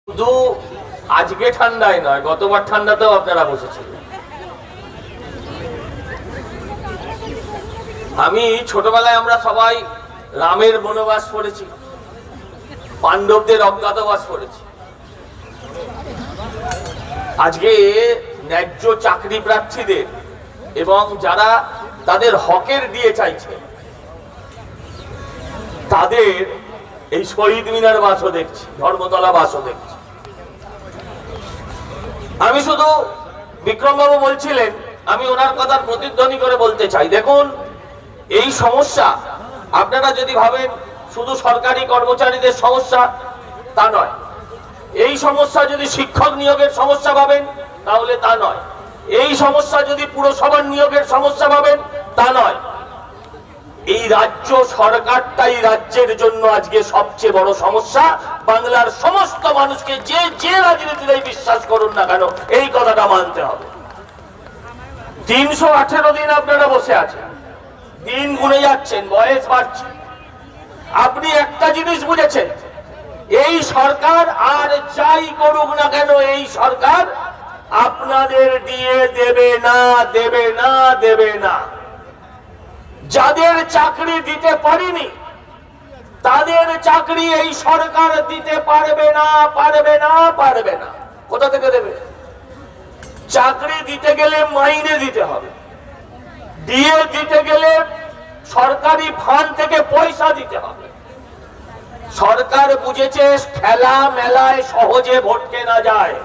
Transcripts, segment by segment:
শুধু আজকে ঠান্ডায় নয়, গতবার ঠান্ডাতেও আপনারা বসেছিলেন। আমি ছোটবেলায় আমরা সবাই রামের বনবাস পড়েছি, পাণ্ডবদের অজ্ঞাতবাস পড়েছি। আজকে ন্যায্য চাকরি প্রার্থীদের এবং যারা তাদের হকের দিয়ে চাইছে তাদের এই শহীদ মিনার বাসও দেখছি, ধর্মতলা বাসও দেখছি। আমি শুধু বিক্রমবাবু বলছিলেন, আমি ওনার কথার প্রতিধ্বনি করে বলতে চাই, দেখুন এই সমস্যা আপনারা যদি ভাবেন শুধু সরকারি কর্মচারীদের সমস্যা, তা নয়। এই সমস্যা যদি শিক্ষক নিয়োগের সমস্যা ভাবেন তাহলে তা নয়। এই সমস্যা যদি পুরসভার নিয়োগের সমস্যা ভাবেন তা নয়। এই রাজ্য সরকারটাই রাজ্যের জন্য আজকে সবচেয়ে বড় সমস্যা। বাংলার সমস্ত মানুষকে যে রাজনীতিতেই বিশ্বাস করুন না কেন, এই কথাটা মানতে হবে। 318 দিন আপনারা বসে আছেন, দিন গুনে যাচ্ছেন, বয়স বাড়ছে। আপনি একটা জিনিস বুঝেছেন, এই সরকার আর যাই করুক না কেন, এই সরকার আপনাদের দিয়ে দেবে না, দেবে না, দেবে না। যাদের চাকরি দিতে পারিনি তাদের চাকরি এই সরকার দিতে পারবে না, পারবে না, পারবে না। কোথা থেকে দেবে? চাকরি দিতে গেলে মাইনে দিতে হবে, দিয়ে দিতে গেলে সরকারি ফান্ড থেকে পয়সা দিতে হবে। সরকার বুঝেছে খেলা মেলায় সহজে ভোট কেনা যায়,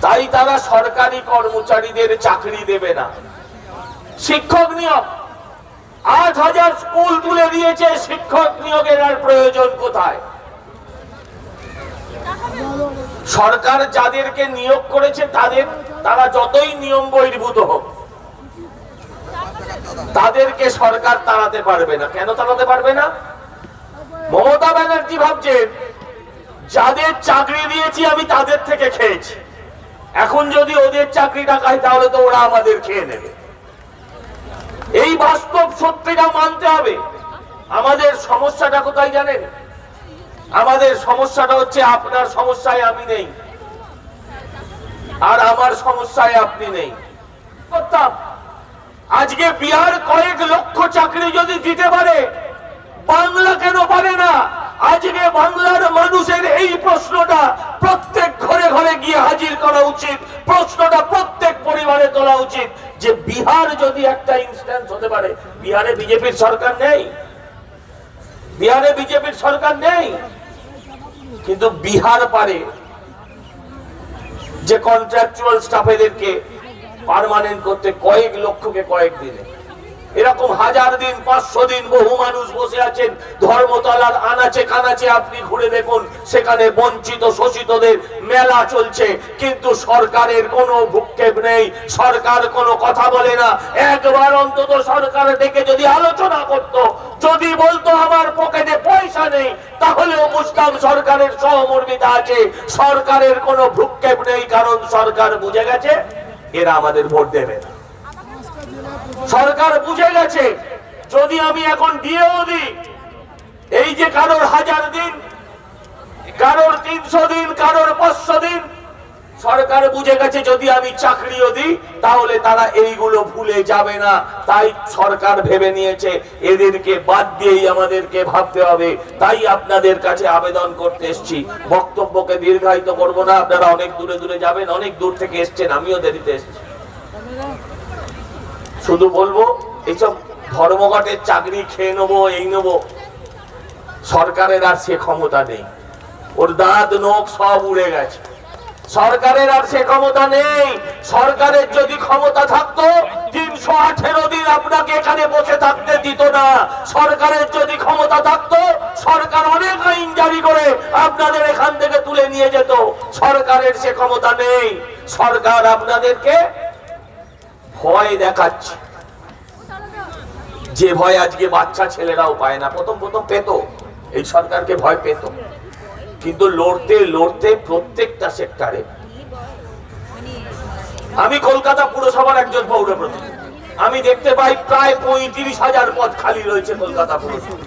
তাই তারা সরকারি কর্মচারীদের চাকরি দেবে না। শিক্ষক নিয়োগ 8000 স্কুল তুলে দিয়েছে, শিক্ষক নিয়োগের আর প্রয়োজন কোথায়? সরকার যাদেরকে নিয়োগ করেছে তারা যতই নিয়ম বহির্ভূত হোক, তাদেরকে সরকার তাড়াতে পারবে না। কেন তাড়াতে পারবে না? মমতা ব্যানার্জি ভাবছেন যাদের চাকরি দিয়েছি আমি তাদের থেকে খেয়েছি, এখন যদি ওদের চাকরিটা খাই তাহলে তো ওরা আমাদের খেয়ে নেবে। এই বাস্তব সত্যিটা মানতে হবে। আমাদের সমস্যাটা কোথায় জানেন? আমাদের সমস্যাটা হচ্ছে আপনার সমস্যায় আমি নেই, আর আমার সমস্যায় আপনি নেই। আজকে বিহার কয়েক লক্ষ চাকরি যদি দিতে পারে, বাংলা কেন পারে না? আজকে বাংলার মানুষের এই প্রশ্নটা প্রত্যেক ঘরে ঘরে গিয়ে হাজির করা উচিত। প্রশ্নটা প্রত্যেক পরিবারে তোলা উচিত যে বিহার যদি একটা ইনস্ট্যান্স হতে পারে। বিহারে বিজেপির সরকার নেই, বিহারে বিজেপির সরকার নেই, কিন্তু বিহার পারে যে কন্ট্রাকচুয়াল স্টাফেদেরকে পার্মানেন্ট করতে কয়েক লক্ষকে কয়েক দিনে। এরকম 1000 দিন, 500 দিন বহু মানুষ বসে আছেন। ধর্মতলার আনাচে কানাচে আপনি ঘুরে দেখুন, সেখানে বঞ্চিত শোষিতদের মেলা চলছে, কিন্তু সরকারের কোনো ভ্রুক্ষেপ নেই, সরকার কোনো কথা বলে না। একবার অন্তত সরকার ডেকে যদি আলোচনা করত, যদি বলতো আমার পকেটে পয়সা নেই, তাহলেও বুঝতাম সরকারের সহমর্মিতা আছে। সরকারের কোনো ভ্রুক্ষেপ নেই, কারণ সরকার বুঝে গেছে এরা আমাদের ভোট দেবে না। সরকার বুঝে গেছে যদি আমি এখন দিয়েও দিই, এই যে কারোর 1000 দিন, কারোর 300 দিন, কারোর 500 দিন, সরকার বুঝে গেছে যদি আমি চাকরিও দিই তাহলে তারা এইগুলো ভুলে যাবে না। তাই সরকার ভেবে নিয়েছে এদেরকে বাদ দিয়েই আমাদেরকে ভাবতে হবে। তাই আপনাদের কাছে আবেদন করতে এসেছি। বক্তব্যকে দীর্ঘায়িত করব না, আপনারা অনেক দূরে দূরে যাবেন, অনেক দূর থেকে এসছেন, আমিও দেরিতে এসেছি। শুধু বলবো এইসব ধর্মঘটের চাকরি খেয়ে নেবো, এই নেবো, সরকারের আর সে ক্ষমতা নেই। ওর দাঁত নখ সব উড়ে গেছে। সরকারের আর সে ক্ষমতা নেই। সরকারের যদি ক্ষমতা থাকতো 318 দিন আপনাকে এখানে বসে থাকতে দিত না। সরকারের যদি ক্ষমতা থাকতো, সরকার অনেক আইন জারি করে আপনাদের এখান থেকে তুলে নিয়ে যেত। সরকারের সে ক্ষমতা নেই। সরকার আপনাদেরকে ভয় দেখাচ্ছে, যে ভয় আজকে বাচ্চা ছেলেরাও পায় না। প্রথম পেত, এই সরকারকে ভয় পেত, কিন্তু লড়তে লড়তে প্রত্যেকটা সেক্টরে। আমি কলকাতা পুরসভার একজন পৌর প্রতিনিধি, আমি দেখতে পাই প্রায় 35,000 পদ খালি রয়েছে কলকাতা পুরসভা।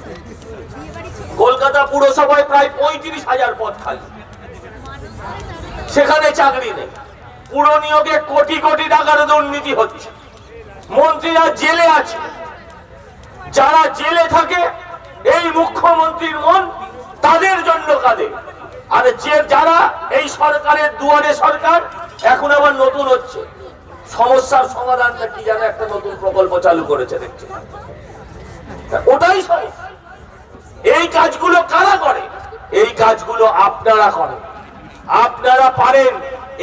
কলকাতা পুরসভায় প্রায় 35,000 পদ খালি, সেখানে চাকরি নেই। পুর নিয়োগে কোটি কোটি টাকার দুর্নীতি হচ্ছে, মন্ত্রীরা জেলে আছে। যারা জেলে থাকে এই মুখ্যমন্ত্রীর মন তাদের জন্য কাঁদে। আর যারা এই সরকারের দুয়ারে সরকার, এখন আবার নতুন হচ্ছে সমস্যার সমাধানটা কি জানে একটা নতুন প্রকল্প চালু করেছে দেখছি, ওটাই সমস্যা। এই কাজগুলো কারা করে? এই কাজগুলো আপনারা করেন। আপনারা পারেন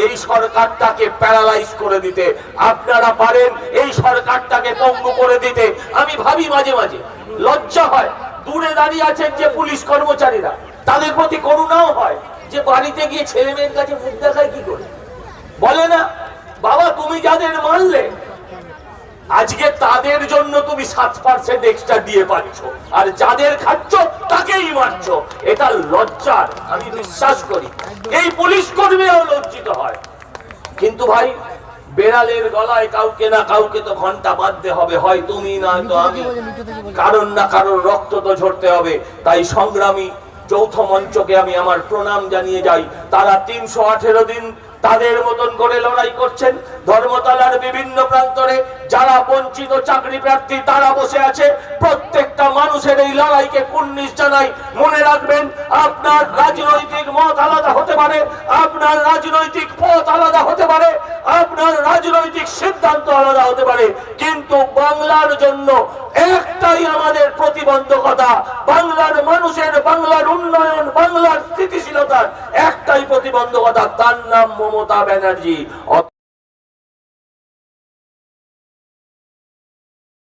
এই সরকারটাকে প্যারালাইজ করে দিতে, আপনারা পারেন এই সরকারটাকে পঙ্গু করে দিতে। আমি ভাবি মাঝে মাঝে লজ্জা হয়, দূরে দাঁড়িয়ে আছেন যে পুলিশ কর্মচারীরা, তাদের প্রতি করুণাও হয় যে বাড়িতে গিয়ে ছেলে মেয়ের কাছে মুখ দেখায় কি করে। বলে না বাবা তুমি যাদের মানলে আজকে তাদের জন্য তুমি 7% এক্সট্রা দিয়ে পাচ্ছ, আর যাদের খাচ্ছ তাকেই মারছ। এটা লজ্জার, আমি বিশ্বাস করি এই পুলিশ কর্মীরাও লজ্জিত হয়। কিন্তু ভাই বেড়ালের গলায় কাউকে না কাউকে তো ঘন্টা বাঁধতে হবে, হয় তুমি না তো আমি, কারণ না কারণ রক্ত তো ঝরতে হবে। তাই সংগ্রামী যৌথ মঞ্চকে আমি আমার প্রণাম জানিয়ে যাই। তারা 318 দিন তাদের মতন করে লড়াই করছেন। ধর্মতলার বিভিন্ন প্রান্তরে যারা বঞ্চিত চাকরি প্রার্থী তারা বসে আছে। প্রত্যেকটা মানুষের এই লড়াইকে কুর্নিশ জানাই। মনে রাখবেন আপনার রাজনৈতিক মত আলাদা হতে পারে, আপনার রাজনৈতিক পথ আলাদা হতে পারে, আপনার রাজনৈতিক সিদ্ধান্ত আলাদা হতে পারে, কিন্তু বাংলার জন্য একটাই আমাদের প্রতিবন্ধকতা, বাংলার মানুষের, বাংলার উন্নয়ন, বাংলার স্থিতিশীলতার একটাই প্রতিবন্ধকতা, তার নাম মমতা ব্যানার্জি।